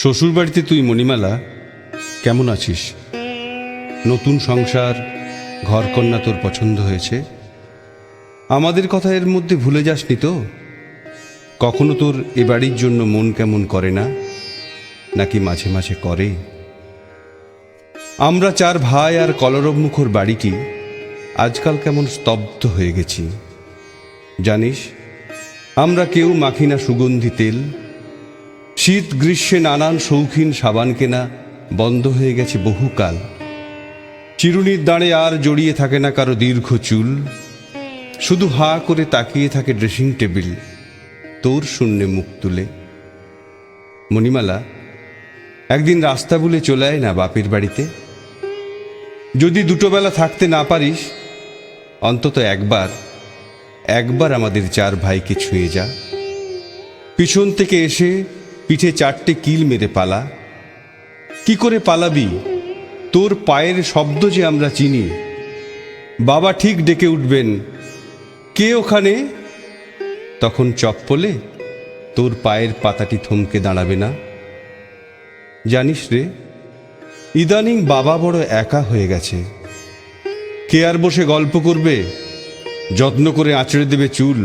শ্বশুরবাড়িতে তুই মণিমালা কেমন আছিস? নতুন সংসার, ঘরকন্যা তোর পছন্দ হয়েছে? আমাদের কথা এর মধ্যে ভুলে যাসনি তো? কখনো তোর এ বাড়ির জন্য মন কেমন করে না, নাকি মাঝে মাঝে করে? আমরা চার ভাই আর কলরবমুখর বাড়িটি আজকাল কেমন স্তব্ধ হয়ে গেছি জানিস। আমরা কেউ মাখি না সুগন্ধি তেল। শীত গ্রীষ্মে নানান শৌখিন সাবান কেনা বন্ধ হয়ে গেছে বহুকাল। চিরুনির দাঁড়ে আর জড়িয়ে থাকে না কারো দীর্ঘ চুল। শুধু হা করে তাকিয়ে থাকে ড্রেসিং টেবিল তোর শূন্যে মুখ তুলে। মণিমালা, একদিন রাস্তা ভুলে চলে আয় না বাপের বাড়িতে। যদি দুটো বেলা থাকতে না পারিস, অন্তত একবার আমাদের চার ভাইকে ছুঁয়ে যা। পিছন থেকে এসে পিঠে চারটে কিল মেরে পালা। কি করে পালাবি? তোর পায়ের শব্দ যে আমরা চিনি। বাবা ঠিক ডেকে উঠবেন, কে ওখানে? তখন চপ্পলে তোর পায়ের পাতাটি থমকে দাঁড়াবে না। জানিস রে, ইদানিং বাবা বড় একা হয়ে গেছে। কে আর বসে গল্প করবে, যত্ন করে আঁচড়ে দেবে চুল?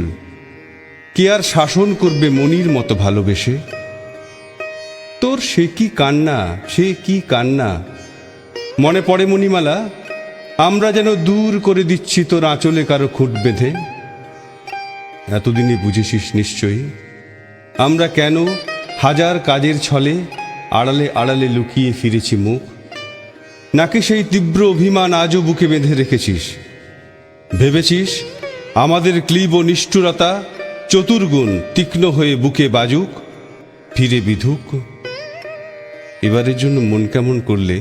কে আর শাসন করবে মনির মতো ভালোবেসে? তোর সে কি কান্না! মনে পড়ে মণিমালা, আমরা যেন দূর করে দিচ্ছি তোর আঁচলে কারো খুঁট বেঁধে। এতদিনে বুঝেছিস নিশ্চয়ই আমরা কেন হাজার কাজের ছলে আড়ালে আড়ালে লুকিয়ে ফিরেছি মুখ। নাকি সেই তীব্র অভিমান আজও বুকে বেঁধে রেখেছিস? ভেবেছিস আমাদের ক্লীব ও নিষ্ঠুরতা চতুর্গুণ তীক্ষ্ণ হয়ে বুকে বাজুক, ফিরে বিধুক? এবারের জন্য মন কেমন করলে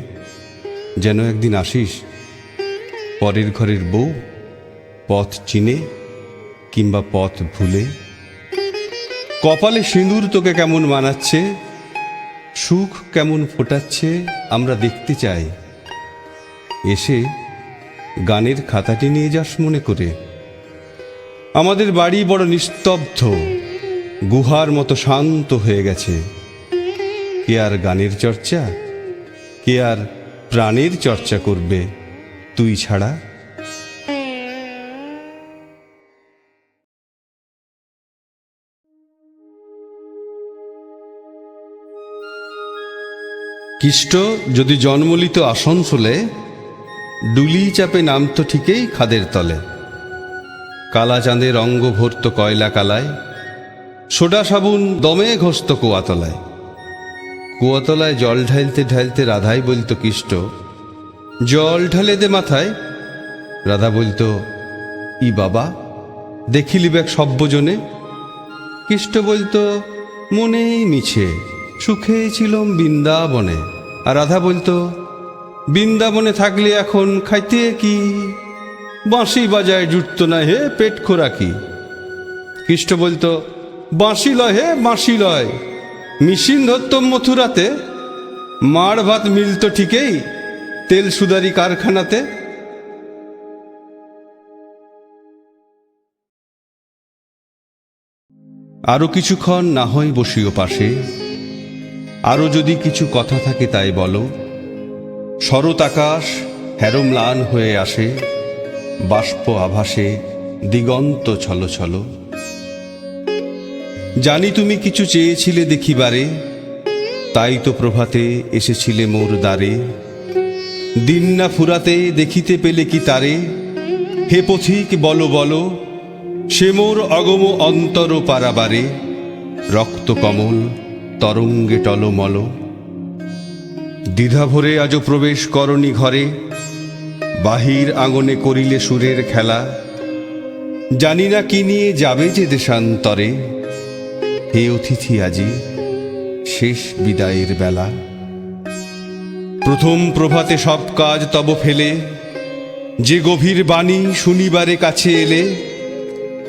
যেন একদিন আসিস, পরের ঘরের বউ, পথ চিনে কিংবা পথ ভুলে। কপালে সিঁদুর তোকে কেমন মানাচ্ছে, সুখ কেমন ফোটাচ্ছে আমরা দেখতে চাই। এসে গানের খাতাটি নিয়ে যাস মনে করে। আমাদের বাড়ি বড় নিস্তব্ধ, গুহার মতো শান্ত হয়ে গেছে। কে আর গানের চর্চা, কে আর প্রাণের চর্চা করবে তুই ছাড়া? কিষ্ট যদি জন্মলিত আসানসোলে, ডুলি চাপে নামতো ঠিকই খাদের তলে। কালা চাঁদের অঙ্গ ভরত কয়লা কালায়, সোডা সাবুন দমে ঘষত কুয়াতলায়। কুয়াতলায় জল ঢালতে ঢালতে রাধাই বলতো, কিষ্ট জল ঢালে দে মাথায়। রাধা বলতো, ই বাবা দেখিলি ব্যাগ সব্যজনে। কিষ্ট বলতো, মনেই মিছে সুখে ছিলম বৃন্দাবনে। আর রাধা বলতো, বৃন্দাবনে থাকলে এখন খাইতে কি? বাঁশি বাজায় জুটতো না হে পেট খোরাকি। কৃষ্ণ বলতো, বাঁশি লয় হে বাঁশি লয়, মেশিন ধরতো মথুরাতে। মার ভাত মিলত ঠিকই তেল সুদারি কারখানাতে। আরো কিছুক্ষণ না হয় বসিও পাশে, আরো যদি কিছু কথা থাকে তাই বলো। শরৎ আকাশ হ্যারম্লান হয়ে আসে, বাষ্প আভাসে দিগন্ত ছলো ছলো। জানি তুমি কিছু চেয়েছিলে দেখিবারে, তাই তো প্রভাতে এসেছিলে মোর দ্বারে। দিন না ফুরাতে দেখিতে পেলে কি তারে? হে পথিক বলো বলো, সে মোর অগম অন্তর পারাবারে। রক্ত কমল তরঙ্গে টলমল, দ্বিধা ভরে আজও প্রবেশ করনি ঘরে। বাহির আঙনে করিলে সুরের খেলা, জানি না কি নিয়ে যাবে যে দেশান্তরে। হে অতিথি আজি শেষ বিদায়ের বেলা। প্রথম প্রভাতে সব কাজ তব ফেলে, যে গভীর বাণী শুনিবারে কাছে এলে।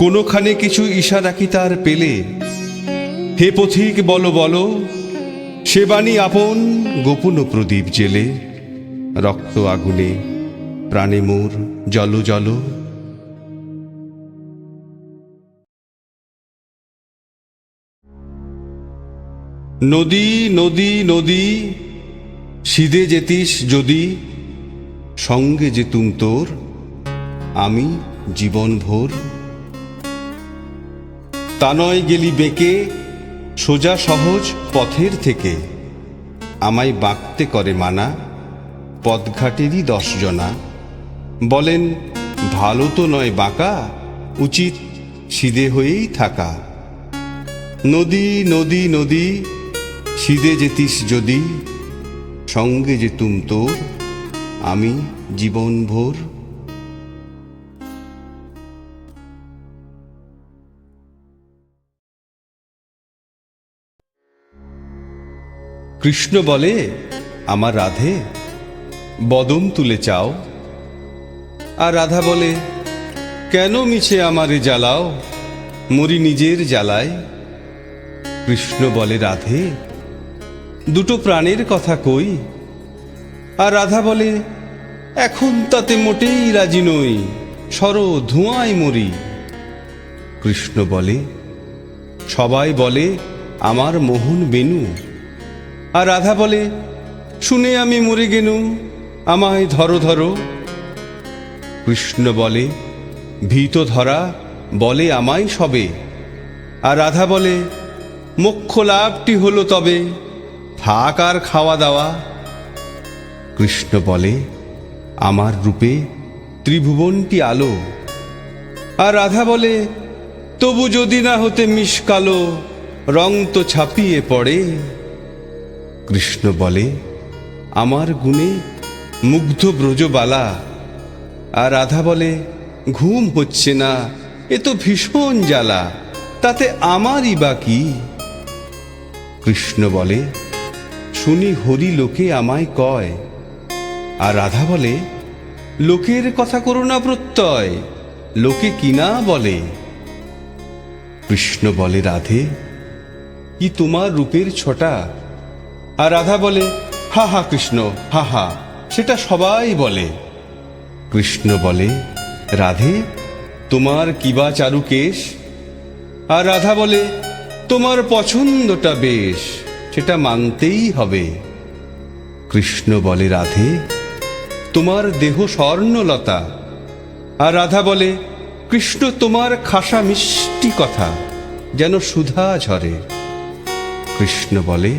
কোনোখানে কিছু ইশারা কি তার পেলে? হে পথিক বলো বলো, সে বাণী আপন গোপন প্রদীপ জেলে। রক্ত আগুনে প্রাণে মোর জল জল। নদী নদী নদী, সিধে যেতিস যদি, সঙ্গে যেতুম তোর আমি জীবন ভোর। তা নয় গেলি বেঁকে সোজা সহজ পথের থেকে, আমায় বাঁকতে করে মানা পথঘাটেরই 10 জনা। বলেন ভালো তো নয় বাঁকা, উচিত সিধে হয়েই থাকা। নদী নদী নদী, সিধে যেতিস যদি, সঙ্গে যেতুম তোর আমি জীবন ভোর। কৃষ্ণ বলে আমার রাধে, বদন তুলে চাও। আর রাধা বলে কেন মিছে আমারে জ্বালাও, মরি নিজের জ্বালায়। কৃষ্ণ বলে রাধে দুটো প্রাণের কথা কই। আর রাধা বলে এখন তাতে মোটেই রাজি নই, সরো ধোঁয়ায় মরি। কৃষ্ণ বলে সবাই বলে আমার মোহন বেনু। আর রাধা বলে শুনে আমি মরে গেনু, আমায় ধরো ধরো। কৃষ্ণ বলে ভীত ধরা বলে আমায় সবে। আর রাধা বলে মোক্ষ লাভটি হলো তবে, থাক আর খাওয়া দাওয়া। কৃষ্ণ বলে আমার রূপে ত্রিভুবনটি আলো। আর রাধা বলে তবু যদি না হতে মিশকালো, রং তো ছাপিয়ে পড়ে। কৃষ্ণ বলে আমার গুণে মুগ্ধ ব্রজবালা। আর রাধা বলে ঘুম হচ্ছে না, এ তো ভীষণ জ্বালা, তাতে আমারই বা কি। কৃষ্ণ বলে শুনি হরি লোকে আমায় কয়। আর রাধা বলে লোকের কথা করো না প্রত্যয়, লোকে কিনা বলে। কৃষ্ণ বলে রাধে কি তোমার রূপের ছটা। আর রাধা বলে হা হা কৃষ্ণ হা হা, সেটা সবাই বলে। কৃষ্ণ বলে রাধে তোমার কিবা চারু কেশ। আর রাধা বলে তোমার পছন্দটা বেশ, সেটা মানতেই হবে। কৃষ্ণ বলে রাধে তোমার দেহ স্বর্ণলতা। আর রাধা বলে কৃষ্ণ তোমার খাসা মিষ্টি কথা, যেন সুধা ঝরে। কৃষ্ণ বলে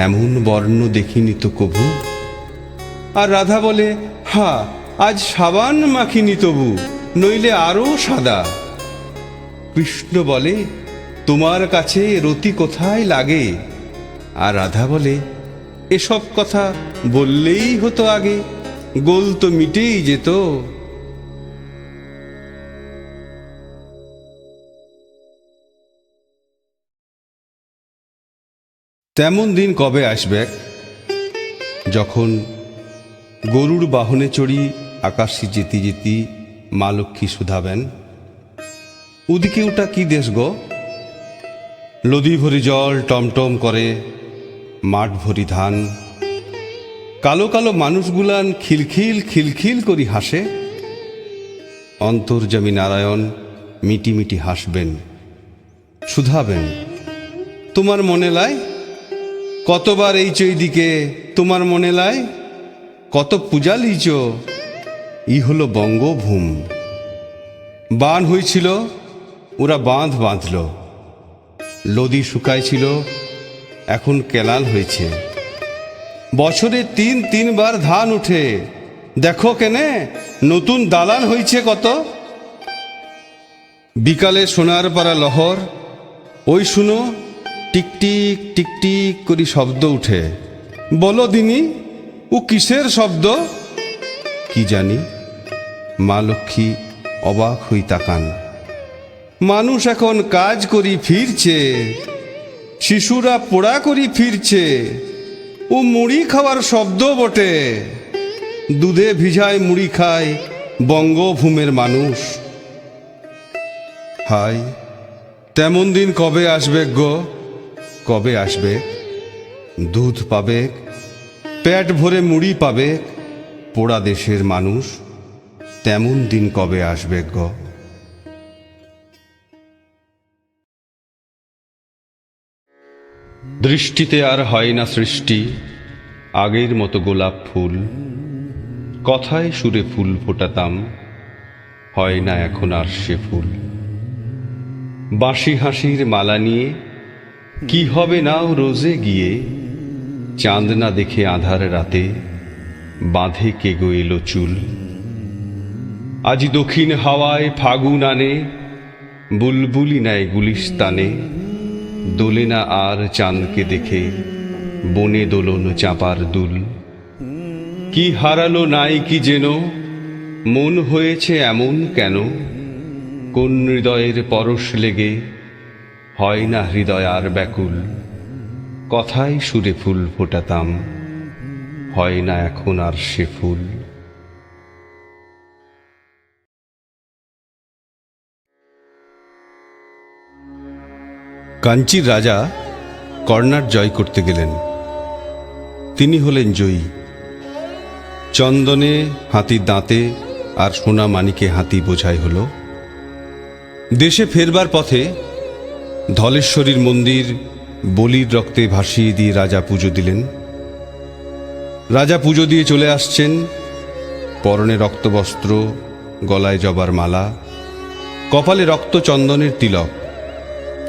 এমন বর্ণ দেখিনি তো কভু। আর রাধা বলে হা আজ সাবান মাখিনি তবু, নইলে আরো সাদা। কৃষ্ণ বলে তোমার কাছে রতি কোথায় লাগে। আর রাধা বলে এসব কথা বললেই হতো আগে, গোল তো মিটেই যেত। তেমন দিন কবে আসবে যখন গরুর বাহনে চড়ি আকাশে যেতে যেতে মা লক্ষ্মী শুধাবেন, ওদিকে ওটা কি দেশ গো? লদি ভরি জল টমটম করে, মাঠ ভরি ধান। কালো কালো মানুষগুলান খিলখিল খিলখিল করি হাসে। অন্তর্যামী নারায়ণ মিটি মিটি হাসবেন, শুধাবেন তোমার মনে লাই? কতবার এই দিকে তোমার মনে লাই? কত পূজা লিচ? ই হলো বঙ্গভূম। বান হয়েছিল, ওরা বাঁধ বাঁধল। লদি শুকাইছিল, এখন কেলাল হয়েছে। বছরে 3-3 বার ধান উঠে, দেখো কেনে নতুন দালান হয়েছে কত। বিকালে সোনার পাড়া লহর, ওই শুনো টিকটিক টিকটিক করি শব্দ উঠে। বলো দিনি ও কিসের শব্দ? কি জানি। মা লক্ষ্মী অবাক হই তাকান। মানুষ এখন কাজ করি ফিরছে, শিশুরা পোড়া করি ফিরছে, ও মুড়ি খাওয়ার শব্দ বটে। দুধে ভিজায় মুড়ি খায় বঙ্গভূমের মানুষ। হায় তেমন দিন কবে আসবে গো? কবে আসবে? দুধ পাবে, পেট ভরে মুড়ি পাবে পোড়া দেশের মানুষ। তেমন দিন কবে আসবে গো? দৃষ্টিতে আর হয় না সৃষ্টি আগের মতো গোলাপ ফুল, কথায় সুরে ফুল ফোটাতাম, হয় না এখন আর সে ফুল। বাঁশি হাসির মালা নিয়ে কি হবে নাও রোজে গিয়ে, চাঁদ না দেখে আঁধার রাতে বাঁধে কে গো এলো চুল। আজি দক্ষিণ হাওয়ায় ফাগুন আনে, বুলবুলি নেয় গুলিস্তানে, দোলে না আর চাঁদকে দেখে বনে দোলন চাঁপার দুল। কি হারালো নাই কি যেন, মন হয়েছে এমন কেন, কোন হৃদয়ের পরশ লেগে হয় না হৃদয় আর ব্যাকুল। কথায় সুরে ফুল ফোটাতাম, হয় না এখন আর সে ফুল। কাঞ্চীর রাজা কর্ণাট জয় করতে গেলেন। তিনি হলেন জয়ী। চন্দনে, হাতির দাঁতে আর সোনা মানিকে হাতি বোঝাই হল। দেশে ফেরবার পথে ধলেশ্বরীর মন্দির বলির রক্তে ভাসিয়ে দিয়ে রাজা পুজো দিলেন। রাজা পুজো দিয়ে চলে আসছেন, পরনে রক্তবস্ত্র, গলায় জবার মালা, কপালে রক্ত চন্দনের তিলক,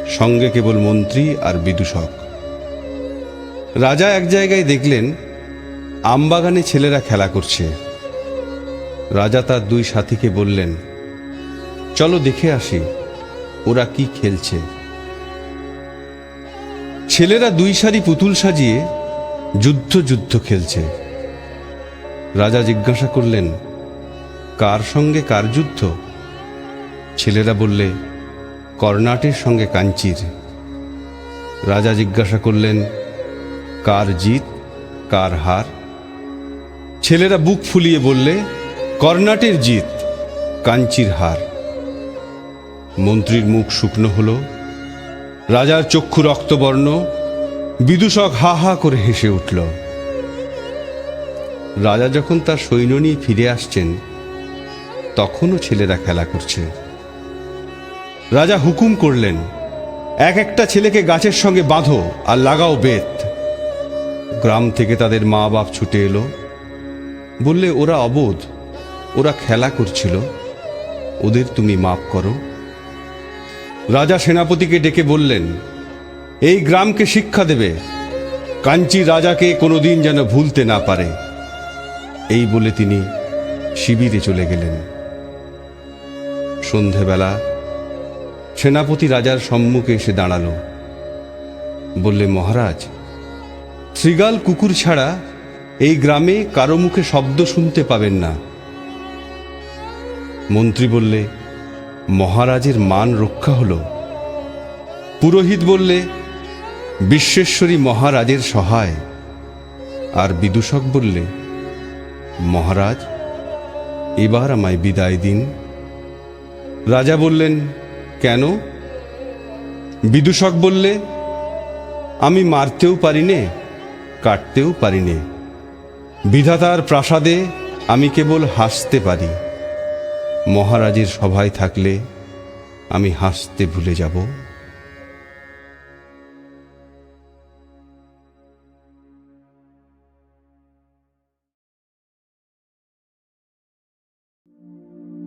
সঙ্গে কেবল মন্ত্রী আর বিদূষক। রাজা এক জায়গায় দেখলেন আমবাগানে ছেলেরা খেলা করছে। রাজা তার দুই সাথীকে বললেন, চলো দেখে আসি ওরা কি খেলছে। ছেলেরা দুই সারি পুতুল সাজিয়ে যুদ্ধ যুদ্ধ খেলছে। রাজা জিজ্ঞাসা করলেন, কার সঙ্গে কার যুদ্ধ? ছেলেরা বললে, কর্ণাটের সঙ্গে কাঞ্চীর। রাজা জিজ্ঞাসা করলেন, কার জিত কার হার? ছেলেরা বুক ফুলিয়ে বললে, কর্ণাটের জিত, কাঞ্চীর হার। মন্ত্রীর মুখ শুকনো হল, রাজার চক্ষু রক্তবর্ণ, বিদূষক হা হা করে হেসে উঠল। রাজা যখন তার সৈন্য নিয়ে ফিরে আসছেন, তখনও ছেলেরা খেলা করছে। রাজা হুকুম করলেন, এক একটা ছেলেকে গাছের সঙ্গে বাঁধো আর লাগাও বেত। গ্রাম থেকে তাদের মা বাপ ছুটে এলো, বললে, ওরা অবোধ, ওরা খেলা করছিল, ওদের তুমি মাপ করো। রাজা সেনাপতিকে ডেকে বললেন, এই গ্রামকে শিক্ষা দেবে, কাঞ্চীর রাজাকে কোনোদিন যেন ভুলতে না পারে। এই বলে তিনি শিবিরে চলে গেলেন। সন্ধেবেলা সেনাপতি রাজার সম্মুখে এসে দাঁড়ালো। বললে, মহারাজ, শৃগাল কুকুর ছাড়া এই গ্রামে কারো মুখে শব্দ শুনতে পাবেন না। মন্ত্রী বললে, মহারাজের মান রক্ষা হলো। পুরোহিত বললে, বিশ্বেশ্বরী মহারাজের সহায়। আর বিদূষক বললে, মহারাজ, এবার আমায় বিদায় দিন। রাজা বললেন, কেন? বিদূষক বললে, আমি মারতেও পারি নে, কাটতেও পারি নে। বিধাতার প্রাসাদে আমি কেবল হাসতে পারি। মহারাজের সভায় থাকলে আমি হাসতে ভুলে যাব।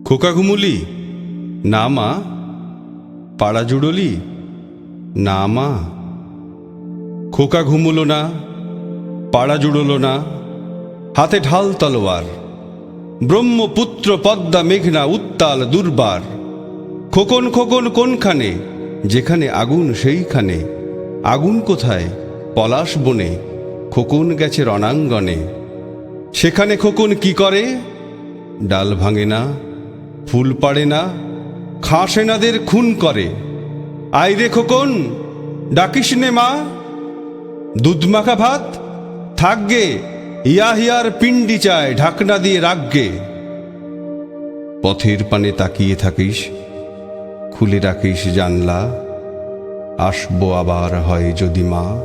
খোকা ঘুমুলি? না মা। পাড়া জুড়লি? না মা। খোকা ঘুমুলো না, পাড়া জুড়লো না, হাতে ঢাল তলোয়ার, ব্রহ্মপুত্র পদ্মা মেঘনা উত্তাল দুর্বার। খোকন খোকন কোনখানে? যেখানে আগুন সেইখানে। আগুন কোথায়? পলাশ বনে। খোকন গেছে রণাঙ্গনে। সেখানে খোকন কি করে? ডাল ভাঙে না, ফুল পাড়ে না, খাসেনাদের খুন করে। আইরে খোকন, ডাকিস নে মা। দুধ মাখা ভাত থাকগে, ইয়াহিয়ার পিণ্ডি চায় ঢাকনা দিয়ে রাখগে। পথের পানে তাকিয়ে থাকিস, খুলে রাখিস জানলা। আসবো আবার হয় যদি মা,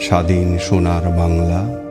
স্বাধীন সোনার বাংলা।